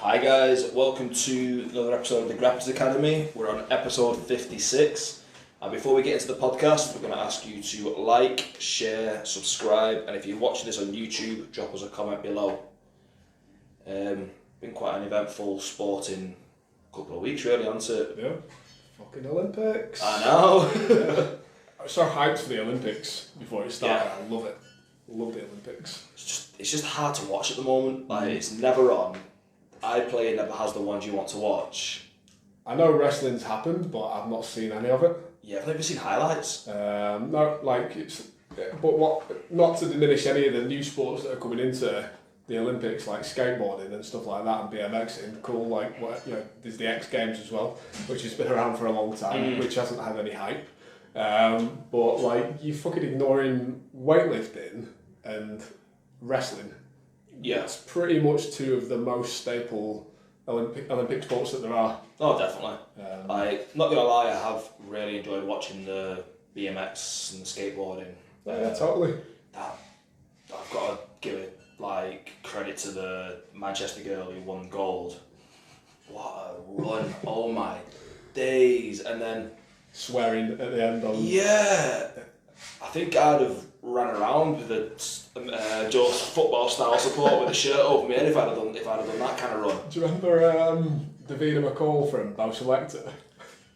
Hi guys, welcome to another episode of the Grapplers Academy. We're on episode 56. And before we get into the podcast, we're going to ask you to like, share, subscribe, and if you're watching this on YouTube, drop us a comment below. Been quite an eventful sporting couple of weeks really, hasn't it? Yeah. Fucking Olympics. I know. Yeah. I was so hyped for the Olympics before it started. Yeah. I love it. Love the Olympics. It's just hard to watch at the moment. Like it's never on. iPlayer never has the ones you want to watch. I know wrestling's happened, but I've not seen any of it. Yeah, I've never seen highlights. No, like it's. But what? Not to diminish any of the new sports that are coming into the Olympics, like skateboarding and stuff like that, and BMXing. Cool. Like what? You know, there's the X Games as well, which has been around for a long time, which hasn't had any hype. But like you're fucking ignoring weightlifting and wrestling. Yeah. It's pretty much two of the most staple Olympic sports that there are. Oh, definitely. Like, not gonna lie, I have really enjoyed watching the BMX and the skateboarding. Yeah, totally. That I've got to give it like credit to the Manchester girl who won gold. What a run! Oh my days! And then Swearing at the end on. yeah, I think I'd have ran around with a just football style support with a shirt over my head if I'd have done that kind of run. Do you remember Davina McCall from Bo Selector?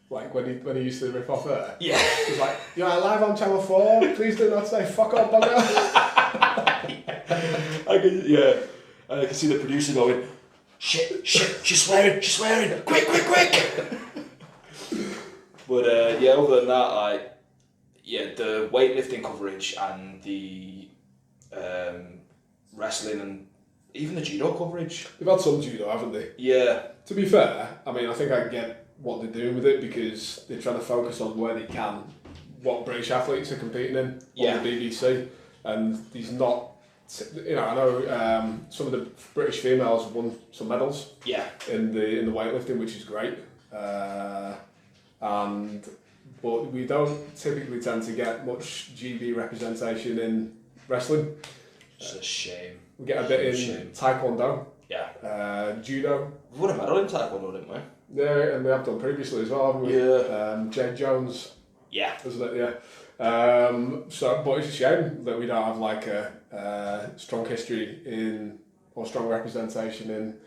Like when he used to rip off her? Yeah. He's like, you're live on Channel 4, please do not say fuck off, bugger. I can see the producer going, shit, she's swearing, quick. But other than that, the weightlifting coverage and the wrestling and even the judo coverage. They've had some judo, haven't they? Yeah. To be fair, I mean, I think I get what they're doing with it because they're trying to focus on where they can, what British athletes are competing in on the BBC, and these not. You know, I know some of the British females have won some medals. Yeah. In the weightlifting, which is great. But we don't typically tend to get much GB representation in wrestling. It's a shame. We get a bit in taekwondo. Yeah. Judo. We won a medal in taekwondo, didn't we? Yeah, and we have done previously as well, haven't we? Yeah. Jade Jones. Yeah. Isn't it? Yeah. But it's a shame that we don't have like a strong history in or strong representation in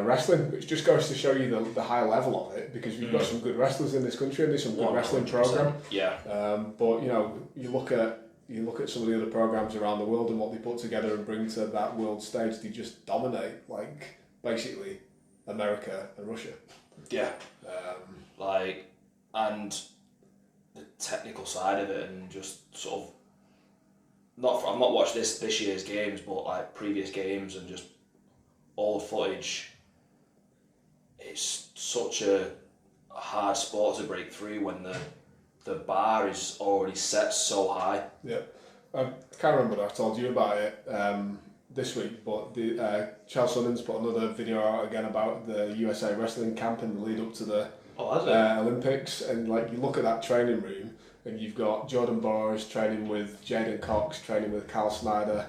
wrestling, which just goes to show you the high level of it because we've got some good wrestlers in this country and there's some good wrestling program. Yeah. But you know, you look at some of the other programs around the world and what they put together and bring to that world stage. They just dominate, like basically America and Russia. Yeah. And the technical side of it and just sort of I've not watched this year's games, but like previous games and just old footage. It's such a hard sport to break through when the bar is already set so high. Yeah, I can't remember if I told you about it this week, but the Charles Sonnen's put another video out again about the USA wrestling camp in the lead up to the Olympics, and like you look at that training room and you've got Jordan Burroughs training with Jaden Cox, training with Carl Snyder,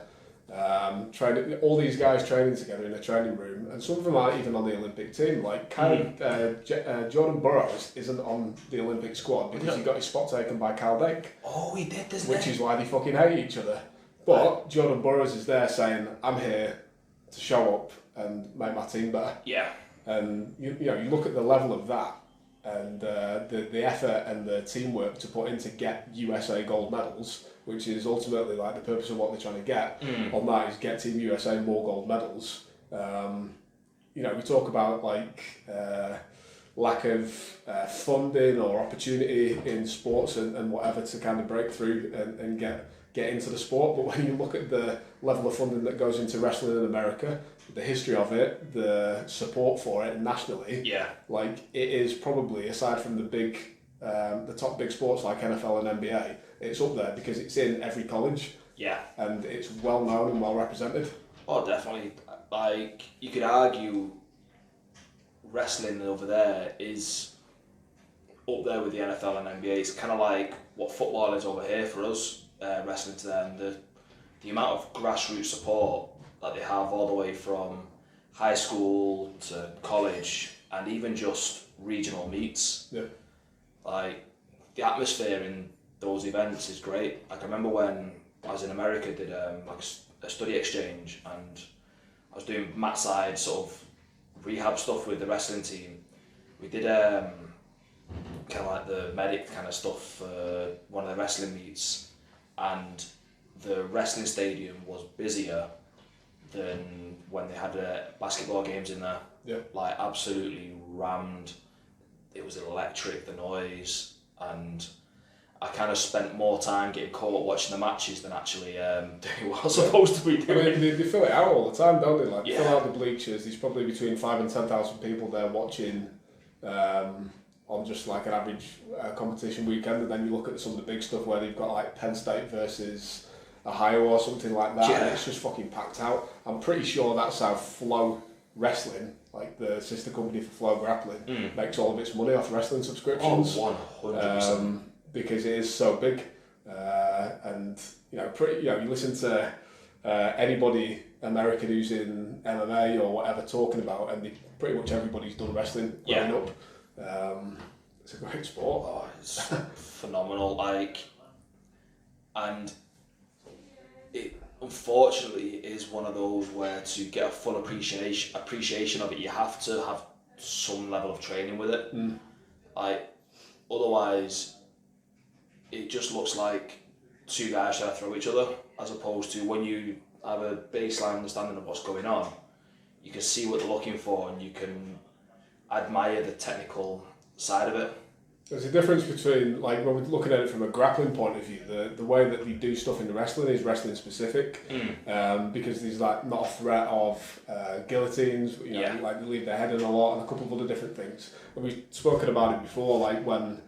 training all these guys training together in a training room, and some of them aren't even on the Olympic team. Like Jordan Burroughs isn't on the Olympic squad because he got his spot taken by Cal Dake. Oh, he did, doesn't Which is why they fucking hate each other. But Jordan Burroughs is there saying, "I'm here to show up and make my team better." Yeah. And you look at the level of that and the effort and the teamwork to put in to get USA gold medals, which is ultimately like the purpose of what they're trying to get on that is get Team USA more gold medals. We talk about like lack of funding or opportunity in sports and whatever to kind of break through and get into the sport, but when you look at the level of funding that goes into wrestling in America, the history of it, the support for it nationally, like it is probably, aside from the top big sports like NFL and NBA, it's up there because it's in every college. Yeah. And it's well known and well represented. Oh, definitely. Like, you could argue wrestling over there is up there with the NFL and NBA. It's kind of like what football is over here for us, wrestling to them. The amount of grassroots support that they have all the way from high school to college, and even just regional meets. Yeah. Like, the atmosphere in those events is great. Like, I remember when I was in America, did like a study exchange, and I was doing mat side sort of rehab stuff with the wrestling team. We did kind of like the medic kind of stuff for one of the wrestling meets, and the wrestling stadium was busier than when they had basketball games in there. Yeah. Like, absolutely rammed. It was electric, the noise, and I kind of spent more time getting caught watching the matches than actually doing what I was supposed to be doing. I mean, they fill it out all the time, don't they? Like, Yeah. fill out the bleachers. There's probably between 5,000 and 10,000 people there watching on just like an average competition weekend. And then you look at some of the big stuff where they've got like Penn State versus Ohio or something like that. Yeah. And it's just fucking packed out. I'm pretty sure that's how Flow Wrestling, like the sister company for Flow Grappling, makes all of its money off wrestling subscriptions. 100%. Because it is so big, and you listen to anybody American who's in MMA or whatever talking about, and pretty much everybody's done wrestling growing up. It's a great sport. Oh, it's phenomenal. Like, and it unfortunately is one of those where to get a full appreciation of it, you have to have some level of training with it. Like, otherwise, it just looks like two guys trying to throw each other, as opposed to when you have a baseline understanding of what's going on, you can see what they're looking for and you can admire the technical side of it. There's a difference between, like, when we're looking at it from a grappling point of view, the way that they do stuff in the wrestling is wrestling specific, because there's like not a threat of guillotines, like they leave their head in a lot, and a couple of other different things. And we've spoken about it before, like when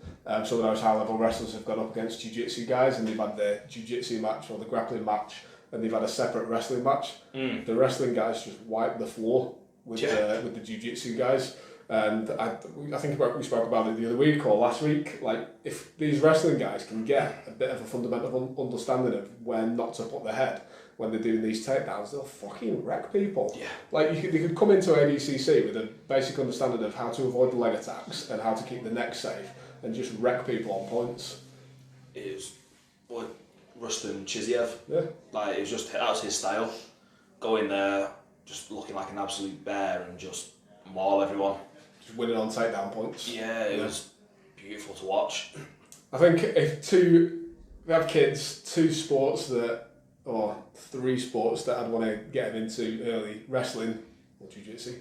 some of those high level wrestlers have gone up against jiu-jitsu guys and they've had the jiu-jitsu match or the grappling match and they've had a separate wrestling match. The wrestling guys just wipe the floor with the jiu-jitsu guys. And I think we spoke about it the other week or last week, like, if these wrestling guys can get a bit of a fundamental understanding of when not to put their head when they're doing these takedowns, they'll fucking wreck people. Yeah. Like, they could come into ADCC with a basic understanding of how to avoid the leg attacks and how to keep the neck safe and just wreck people on points. It was what Rustin Chiziev. Yeah. Like, it was just, that was his style. Go in there, just looking like an absolute bear and just maul everyone. Just winning on takedown points. Yeah, it was beautiful to watch. I think if we have kids, two sports that, or three sports that I'd want to get them into early: wrestling or jiu-jitsu,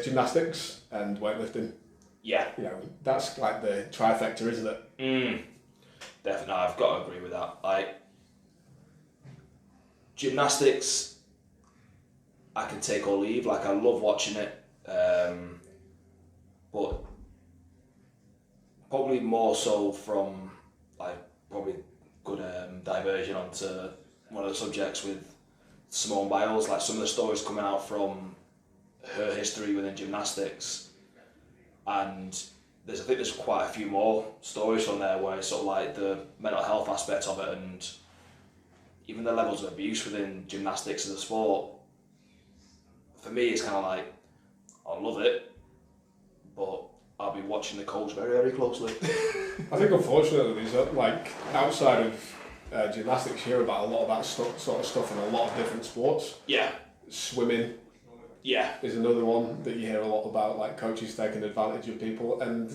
gymnastics and weightlifting. Yeah. That's like the trifecta, isn't it? Definitely, I've got to agree with that. Like, gymnastics, I can take or leave. Like, I love watching it, but probably more so from, like, probably good diversion onto one of the subjects with Simone Biles. Like, some of the stories coming out from her history within gymnastics, and I think there's quite a few more stories from there where it's sort of like the mental health aspect of it and even the levels of abuse within gymnastics as a sport. For me, it's kind of like, I love it, but I'll be watching the coach very, very closely. I think unfortunately there's like, outside of gymnastics, you hear about a lot of that sort of stuff in a lot of different sports. Yeah. Swimming. Yeah. Is another one that you hear a lot about, like coaches taking advantage of people, and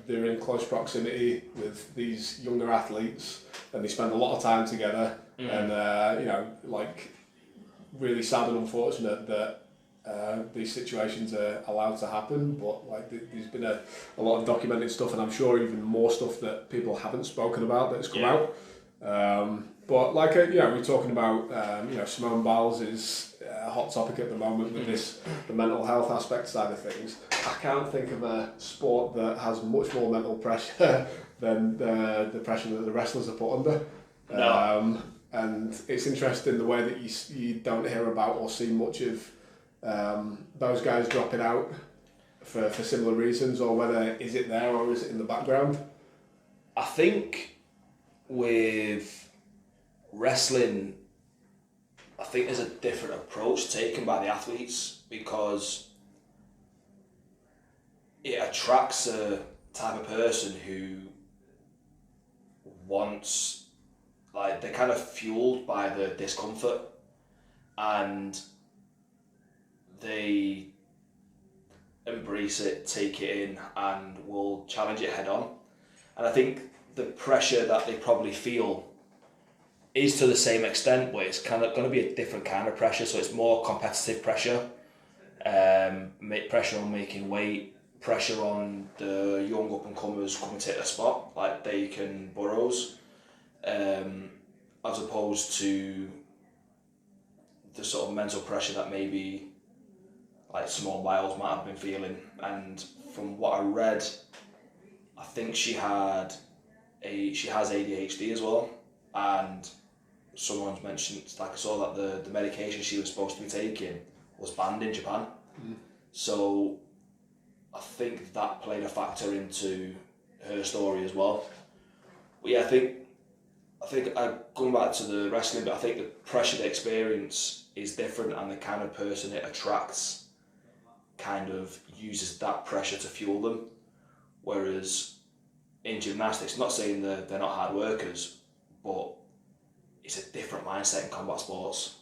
they're in close proximity with these younger athletes and they spend a lot of time together, and like, really sad and unfortunate that these situations are allowed to happen, but like there's been a lot of documented stuff, and I'm sure even more stuff that people haven't spoken about that's come out. But like we're talking about, Simone Biles is a hot topic at the moment with the mental health aspect side of things. I can't think of a sport that has much more mental pressure than the pressure that the wrestlers are put under. No. And it's interesting the way that you don't hear about or see much of those guys dropping out for similar reasons, or whether is it there or is it in the background? I think with wrestling, I think there's a different approach taken by the athletes because it attracts a type of person who wants, like, they're kind of fueled by the discomfort and they embrace it, take it in, and will challenge it head on. And I think the pressure that they probably feel is to the same extent, but it's kind of going to be a different kind of pressure. So it's more competitive pressure, pressure on making weight, pressure on the young up and comers coming to hit a spot like Dake and Burrows, as opposed to the sort of mental pressure that maybe like Simone Biles might have been feeling. And from what I read, I think she has ADHD as well, and someone's mentioned, like I saw that the medication she was supposed to be taking was banned in Japan. So I think that played a factor into her story as well. But yeah, I think going back to the wrestling, but I think the pressure they experience is different, and the kind of person it attracts kind of uses that pressure to fuel them. Whereas in gymnastics, not saying they're not hard workers, but it's a different mindset in combat sports.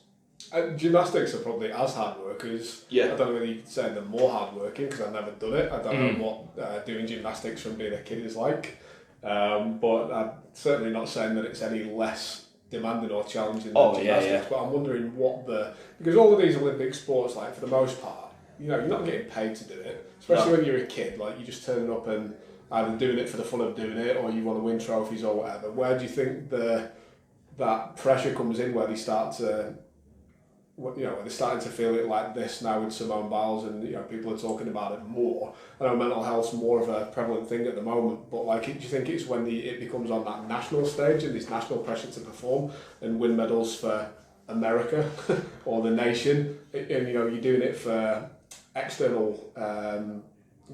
Gymnastics are probably as hard workers. Yeah. I don't know whether you could say they're more hard working because I've never done it. I don't know what doing gymnastics from being a kid is like. But I'm certainly not saying that it's any less demanding or challenging than gymnastics. But I'm wondering because all of these Olympic sports, like for the most part, you're not getting paid to do it. Especially when you're a kid, like you're just turning up and either doing it for the fun of doing it or you want to win trophies or whatever. Where do you think that pressure comes in where they start to, where they're starting to feel it like this now with Simone Biles, and people are talking about it more? I know mental health's more of a prevalent thing at the moment, but do you think it's when it becomes on that national stage and this national pressure to perform and win medals for America or the nation, and you're doing it for external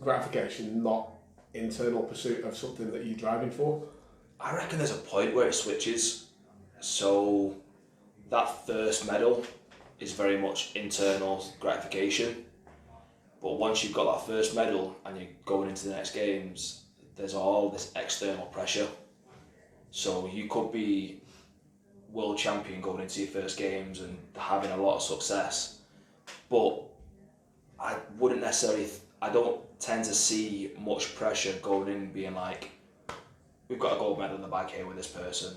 gratification, not internal pursuit of something that you're driving for? I reckon there's a point where it switches. So that first medal is very much internal gratification, but once you've got that first medal and you're going into the next games, there's all this external pressure. So you could be world champion going into your first games and having a lot of success, but I don't tend to see much pressure going in being like, we've got a gold medal in the bag here with this person.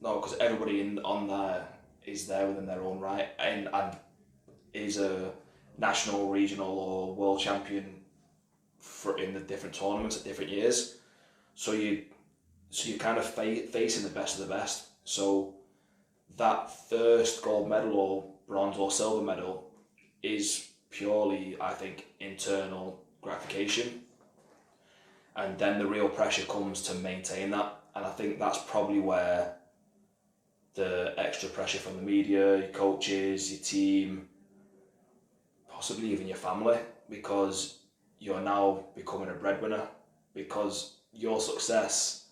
No, because everybody on there is there within their own right and is a national, regional or world champion in the different tournaments at different years. So you're kind of facing the best of the best. So that first gold medal or bronze or silver medal is purely, I think, internal gratification. And then the real pressure comes to maintain that. And I think that's probably where the extra pressure from the media, your coaches, your team, possibly even your family, because you're now becoming a breadwinner, because your success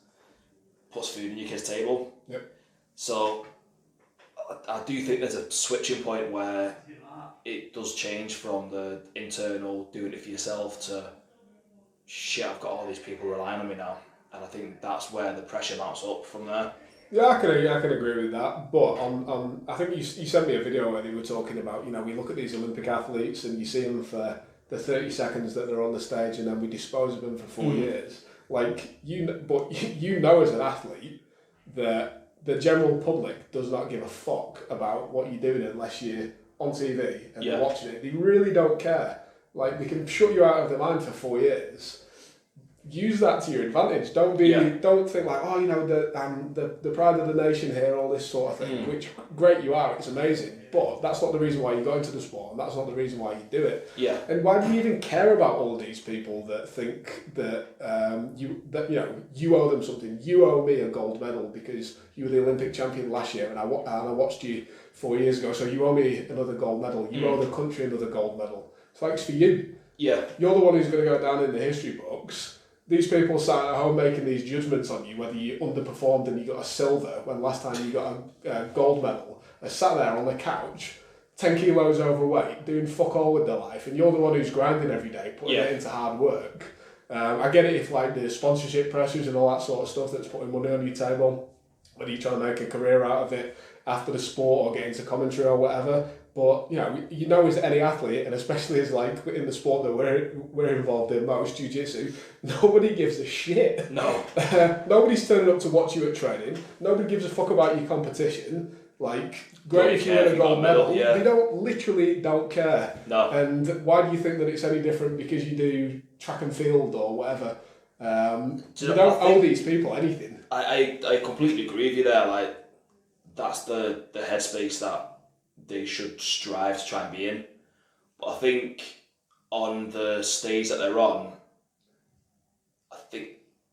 puts food on your kids' table. Yep. So I do think there's a switching point where it does change from the internal doing it for yourself to shit, I've got all these people relying on me now. And I think that's where the pressure mounts up from there. Yeah, I can agree with that. But I think you sent me a video where they were talking about, we look at these Olympic athletes and you see them for the 30 seconds that they're on the stage and then we dispose of them for 4 years. Like, but as an athlete that the general public does not give a fuck about what you're doing unless you're on TV and they're watching it. They really don't care. Like, they can shut you out of their mind for 4 years. Use that to your advantage. Don't think like, the pride of the nation here, all this sort of thing, which great you are, it's amazing, but that's not the reason why you go into the sport, and that's not the reason why you do it. Yeah. And why do you even care about all these people that think that you owe them something? You owe me a gold medal because you were the Olympic champion last year, and I watched you 4 years ago, so you owe me another gold medal. You owe the country another gold medal. It's like, it's for you. Yeah. You're the one who's going to go down in the history books. These people sat at home making these judgments on you, whether you underperformed and you got a silver when last time you got a gold medal, are sat there on the couch, 10 kilos overweight, doing fuck all with their life, and you're the one who's grinding every day, putting it into hard work. I get it if like the sponsorship pressures and all that sort of stuff that's putting money on your table, whether you're trying to make a career out of it after the sport or get into commentary or whatever. But you know, as any athlete, and especially as like in the sport that we're involved in most, jiu-jitsu, nobody gives a shit. No. Nobody's turning up to watch you at training. Nobody gives a fuck about your competition. Like, great if you win a gold medal. They literally don't care. No. And why do you think that it's any different because you do track and field or whatever? You don't owe these people anything. I completely agree with you there. Like, that's the headspace that they should strive to try and be in. But I think on the stage that they're on, I think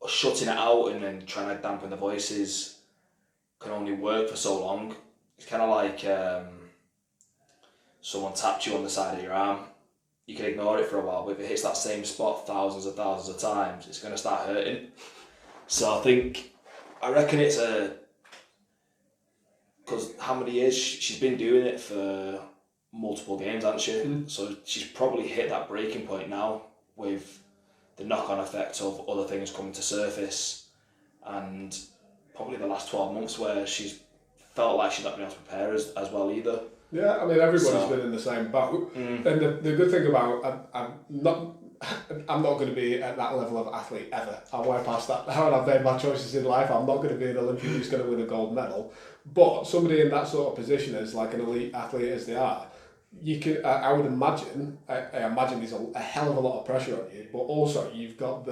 shutting it out and then trying to dampen the voices can only work for so long. It's kind of like someone tapped you on the side of your arm. You can ignore it for a while, but if it hits that same spot thousands of times, it's going to start hurting. So I reckon it's because how many years she's been doing it for multiple games, hasn't she? So she's probably hit that breaking point now with the knock-on effect of other things coming to surface, and probably the last 12 months where she's felt like she's not been able to prepare as well either. Yeah, I mean, everybody's been in the same boat. And the good thing about I'm not going to be at that level of athlete ever. I'm way past that now, and I've made my choices in life. I'm not going to be an Olympian who's going to win a gold medal. But somebody in that sort of position as like an elite athlete as they are, you can. I would imagine. I imagine there's a hell of a lot of pressure on you, but also you've got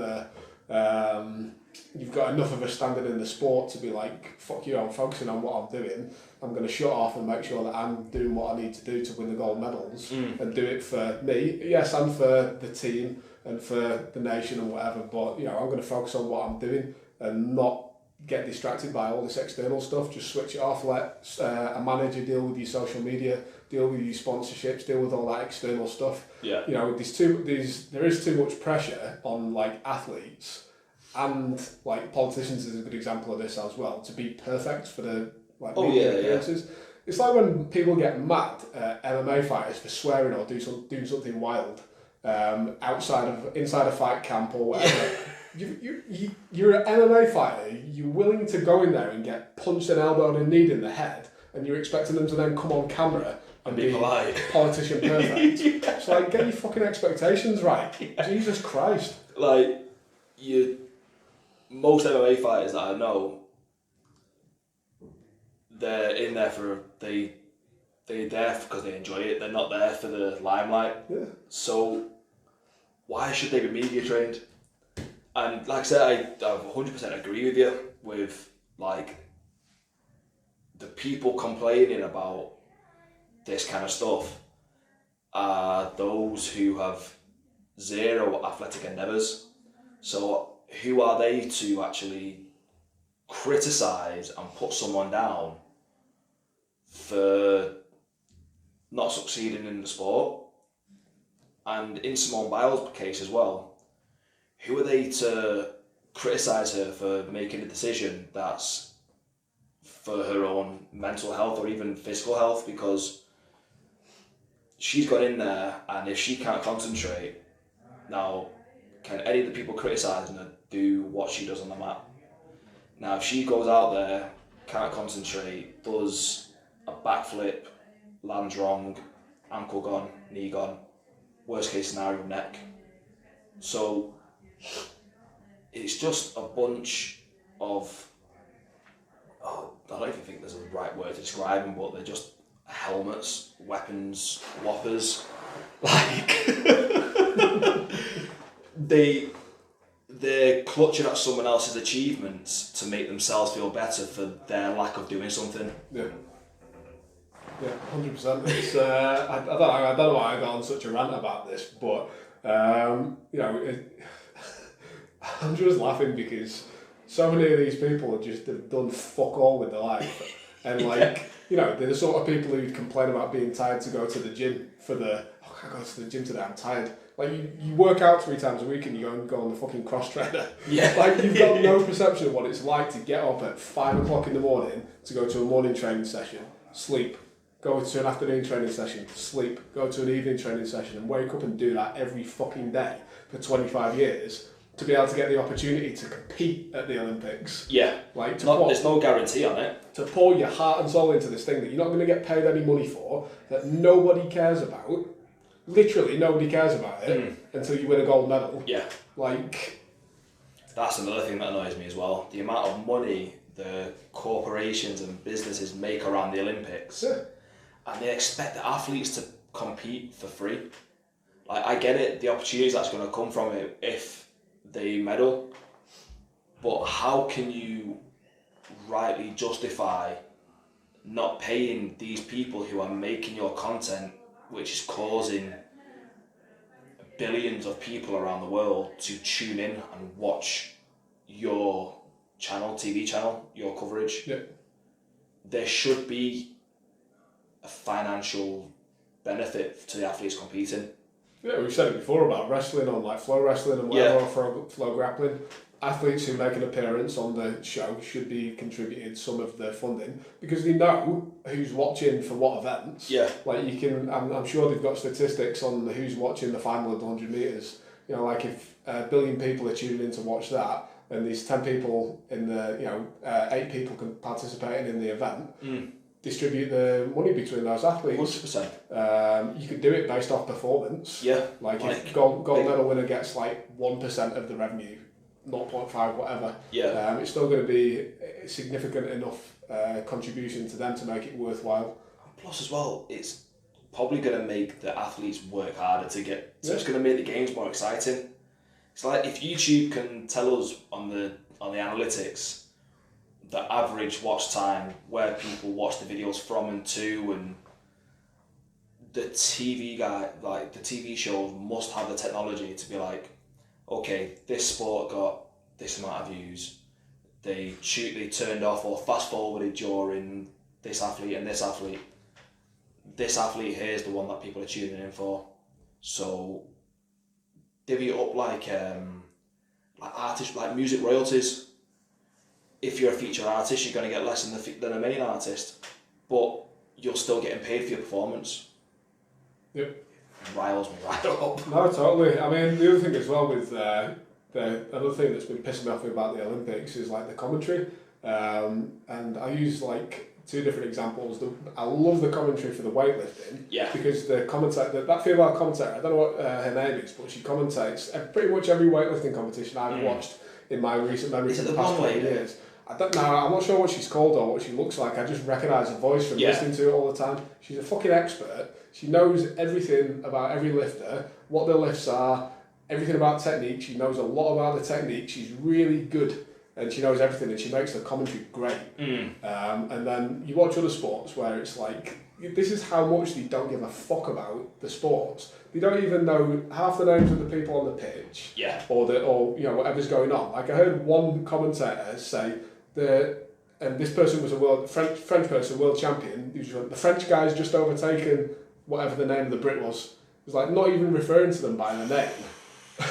you've got enough of a standard in the sport to be like, fuck you, I'm focusing on what I'm doing. I'm going to shut off and make sure that I'm doing what I need to do to win the gold medals and do it for me, yes, and for the team and for the nation and whatever. But I'm going to focus on what I'm doing and not get distracted by all this external stuff. Just switch it off. Let a manager deal with your social media, deal with your sponsorships, deal with all that external stuff. Yeah. There is too much pressure on like athletes. And like politicians is a good example of this as well, to be perfect for the media appearances. Yeah. It's like when people get mad at MMA fighters for swearing or doing something wild inside a fight camp or whatever. You're an MMA fighter. You're willing to go in there and get punched and elbowed and kneed in the head, and you're expecting them to then come on camera and be polite, politician perfect. Yeah. It's like, get your fucking expectations right. Yeah. Jesus Christ. Like most MMA fighters that I know, they're in there they're there because they enjoy it. They're not there for the limelight. Yeah. So why should they be media trained? And like I said, I 100% agree with you with like the people complaining about this kind of stuff are those who have zero athletic endeavours. So who are they to actually criticise and put someone down for not succeeding in the sport? And in Simone Biles' case as well, who are they to criticise her for making a decision that's for her own mental health or even physical health? Because she's got in there, and if she can't concentrate, now can any of the people criticising her do what she does on the mat? Now if she goes out there, can't concentrate, does a backflip, lands wrong, ankle gone, knee gone, worst case scenario, neck. So it's just a bunch of, I don't even think there's a right word to describe them, but they're just helmets, weapons, whoppers. Like, they're clutching at someone else's achievements to make themselves feel better for their lack of doing something. Yeah. Yeah, 100%. It's I don't know why I got on such a rant about this, but I'm just laughing because so many of these people have done fuck all with their life, and they're the sort of people who complain about being tired to go to the gym I can't go to the gym today, I'm tired. Like you work out 3 times a week and you go on the fucking cross trainer. Yeah. Like you've got no perception of what it's like to get up at 5 o'clock in the morning to go to a morning training session, sleep, go to an afternoon training session, sleep, go to an evening training session, and wake up and do that every fucking day for 25 years to be able to get the opportunity to compete at the Olympics. Yeah. Like There's no guarantee on it. To pour your heart and soul into this thing that you're not going to get paid any money for, that nobody cares about. Literally nobody cares about it until you win a gold medal. Yeah. Like, that's another thing that annoys me as well. The amount of money the corporations and businesses make around the Olympics. Yeah. And they expect the athletes to compete for free. Like, I get it, the opportunities that's going to come from it if they medal. But how can you rightly justify not paying these people who are making your content, which is causing billions of people around the world to tune in and watch your channel, TV channel, your coverage? Yeah. There should be a financial benefit to the athletes competing. Yeah, we've said it before about wrestling on like Flow Wrestling and whatever, or Flow Grappling. Athletes who make an appearance on the show should be contributed some of the funding because they know who's watching for what events. Yeah. Like you can, I'm sure they've got statistics on who's watching the final of the 100 metres. You know, like if 1 billion people are tuning in to watch that, and there's 10 people in the, 8 people can participating in the event. Distribute the money between those athletes. 100%. You could do it based off performance. Yeah. Like if gold medal winner gets like 1% of the revenue, 0.5 whatever. Yeah. It's still going to be a significant enough contribution to them to make it worthwhile. Plus as well, it's probably going to make the athletes work harder to get. So it's going to make the games more exciting. It's like if YouTube can tell us on the analytics the average watch time, where people watch the videos from and to, and the TV the TV shows must have the technology to be like, okay, this sport got this amount of views, they turned off or fast forwarded during this athlete and this athlete. This athlete here is the one that people are tuning in for. So divvy it up like artists, like music royalties. If you're a featured artist, you're going to get less than a main artist, but you're still getting paid for your performance. Yep. It riles me right up. No, totally. I mean, the other thing as well with the other thing that's been pissing me off about the Olympics is like the commentary. And I use like 2 different examples. I love the commentary for the weightlifting. Yeah. Because the commentator, that female commentator, I don't know what her name is, but she commentates pretty much every weightlifting competition I've watched in my recent memory for the past 20 years. I don't know, I'm not sure what she's called or what she looks like. I just recognise her voice from listening to it all the time. She's a fucking expert. She knows everything about every lifter, what their lifts are, everything about technique. She knows a lot about the technique. She's really good and she knows everything and she makes the commentary great. And then you watch other sports where it's like, this is how much they don't give a fuck about the sports. They don't even know half the names of the people on the pitch, or whatever's going on. Like I heard one commentator say and this person was a French person, world champion. The French guy's just overtaken whatever the name of the Brit was. It was like not even referring to them by their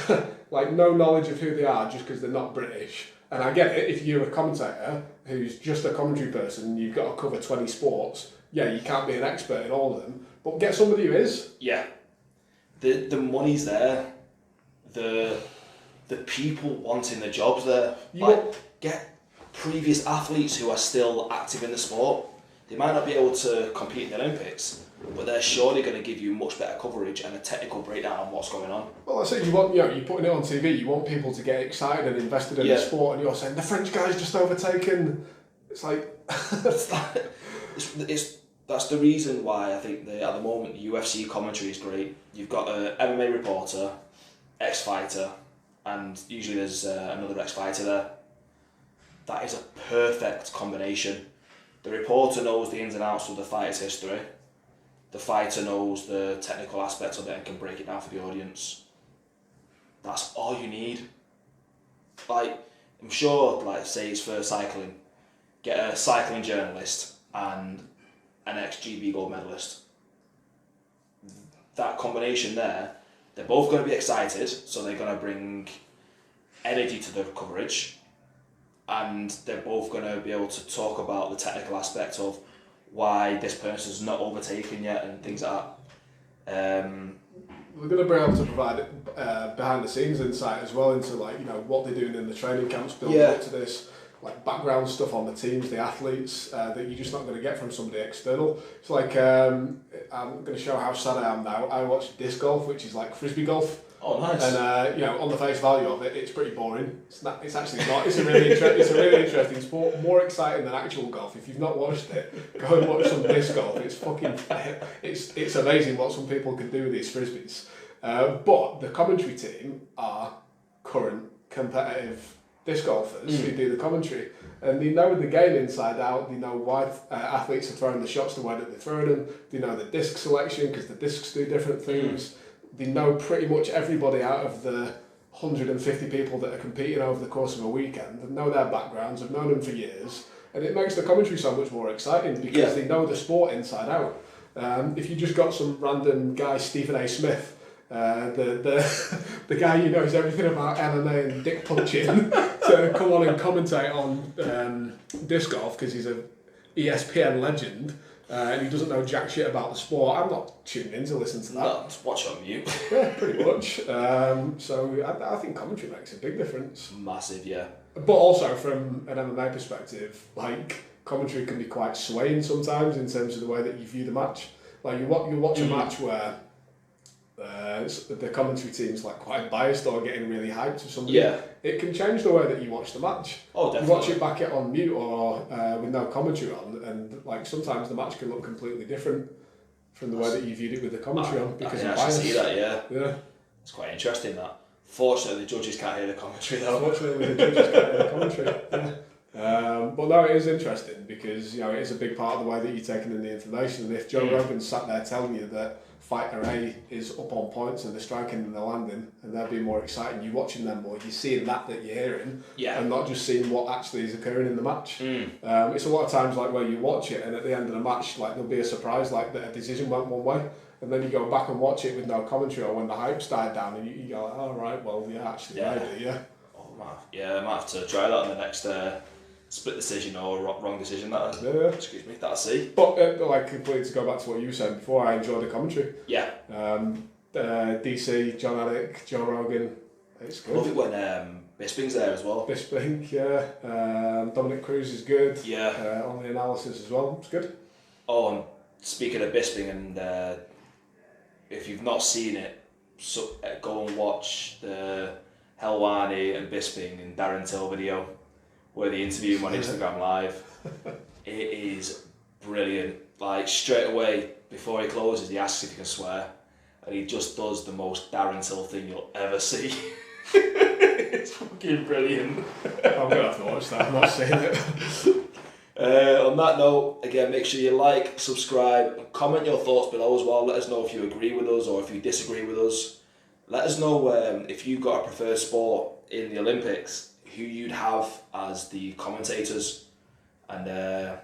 name, like no knowledge of who they are just because they're not British. And I get it, if you're a commentator who's just a commentary person and you've got to cover 20 sports, you can't be an expert in all of them, but get somebody who is. Yeah. The money's there. The people wanting the jobs there. Get previous athletes who are still active in the sport. They might not be able to compete in the Olympics, but they're surely going to give you much better coverage and a technical breakdown on what's going on. Well, I say you're putting it on TV, you want people to get excited and invested in the sport, and you're saying, the French guy's just overtaken. It's like... That's the reason why I think at the moment the UFC commentary is great. You've got an MMA reporter, ex-fighter, and usually there's another ex-fighter there. That is a perfect combination. The reporter knows the ins and outs of the fighter's history. The fighter knows the technical aspects of it and can break it down for the audience. That's all you need. Like, I'm sure, like, say it's for cycling, get a cycling journalist and an ex-GB gold medalist. That combination there, they're both going to be excited, so they're going to bring energy to the coverage, and they're both going to be able to talk about the technical aspect of why this person's not overtaken yet and things like that. We're going to be able to provide behind the scenes insight as well into like, you know, what they're doing in the training camps building up to this, like background stuff on the teams, the athletes that you're just not going to get from somebody external. It's like I'm going to show how sad I am now. I watch disc golf, which is like frisbee golf. Oh, nice. And you know, on the face value of it, it's pretty boring. It's actually not. It's a really interesting sport, more exciting than actual golf. If you've not watched it, go and watch some disc golf. It's fucking, it's amazing what some people can do with these frisbees. But the commentary team are current competitive disc golfers who do the commentary, and they know the game inside out. They know why athletes are throwing the shots the way that they're throwing them. They know the disc selection because the discs do different things. They know pretty much everybody out of the 150 people that are competing over the course of a weekend. They know their backgrounds, have known them for years, and it makes the commentary so much more exciting because they know the sport inside out. If you just got some random guy, Stephen A. Smith, the guy who knows everything about MMA and dick punching, to come on and commentate on disc golf because he's a ESPN legend, and he doesn't know jack shit about the sport, I'm not tuning in to listen to that. No, just watch it on mute. Yeah, pretty much. So I think commentary makes a big difference. Massive, yeah. But also from an MMA perspective, like commentary can be quite swaying sometimes in terms of the way that you view the match. Like you watch a match where the commentary team's like quite biased or getting really hyped for something. Yeah. It can change the way that you watch the match. Oh, definitely. You watch it back on mute or with no commentary on, and like sometimes the match can look completely different from the way that you viewed it with the commentary on because of bias. See that, yeah. Yeah. It's quite interesting that. Fortunately, the judges can't hear the commentary though. Fortunately, the judges can't hear the commentary. Yeah. But no, it is interesting because, you know, it is a big part of the way that you're taking in the information. And if Joe Rogan sat there telling you that fighter A is up on points and they're striking and they're landing and they're being more exciting, you're watching them more, you're seeing that you're hearing, and not just seeing what actually is occurring in the match. It's a lot of times like where you watch it and at the end of the match, like there'll be a surprise, like that a decision went one way, and then you go back and watch it with no commentary or when the hype's died down and you go, oh right, well yeah, actually maybe, yeah. Oh man, I might have to try that on the next split decision or wrong decision that I see. But like completely to go back to what you were saying before, I enjoy the commentary. Yeah. DC, John Anik, Joe Rogan, it's good. Love it when Bisping's there as well. Bisping, yeah. Dominic Cruz is good. Yeah. On the analysis as well, it's good. Oh, and speaking of Bisping, and if you've not seen it, go and watch the Helwani and Bisping and Darren Till video where they interview him on Instagram Live. It is brilliant. Like straight away before he closes, he asks if he can swear, and he just does the most Darren Till thing you'll ever see. It's fucking brilliant. I'm gonna have to watch that. I've not seen it. On that note, again, make sure you like, subscribe, and comment your thoughts below as well. Let us know if you agree with us or if you disagree with us. Let us know if you've got a preferred sport in the Olympics, who you'd have as the commentators, and let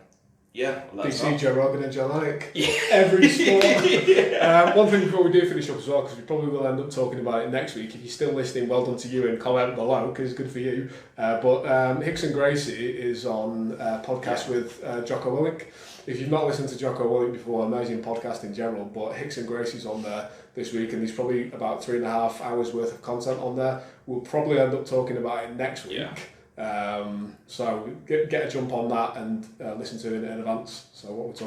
us know. DC, Joe Rogan and John Anik. Yeah. Every sport. One thing before we do finish up as well, because we probably will end up talking about it next week. If you're still listening, well done to you, and comment below because it's good for you. But Hicks and Gracie is on a podcast with Jocko Willink. If you've not listened to Jocko Willink before, amazing podcast in general, but Hicks and Gracie's on there this week, and there's probably about 3.5 hours worth of content on there. We'll probably end up talking about it next week. So get a jump on that and listen to it in advance. So what we're talking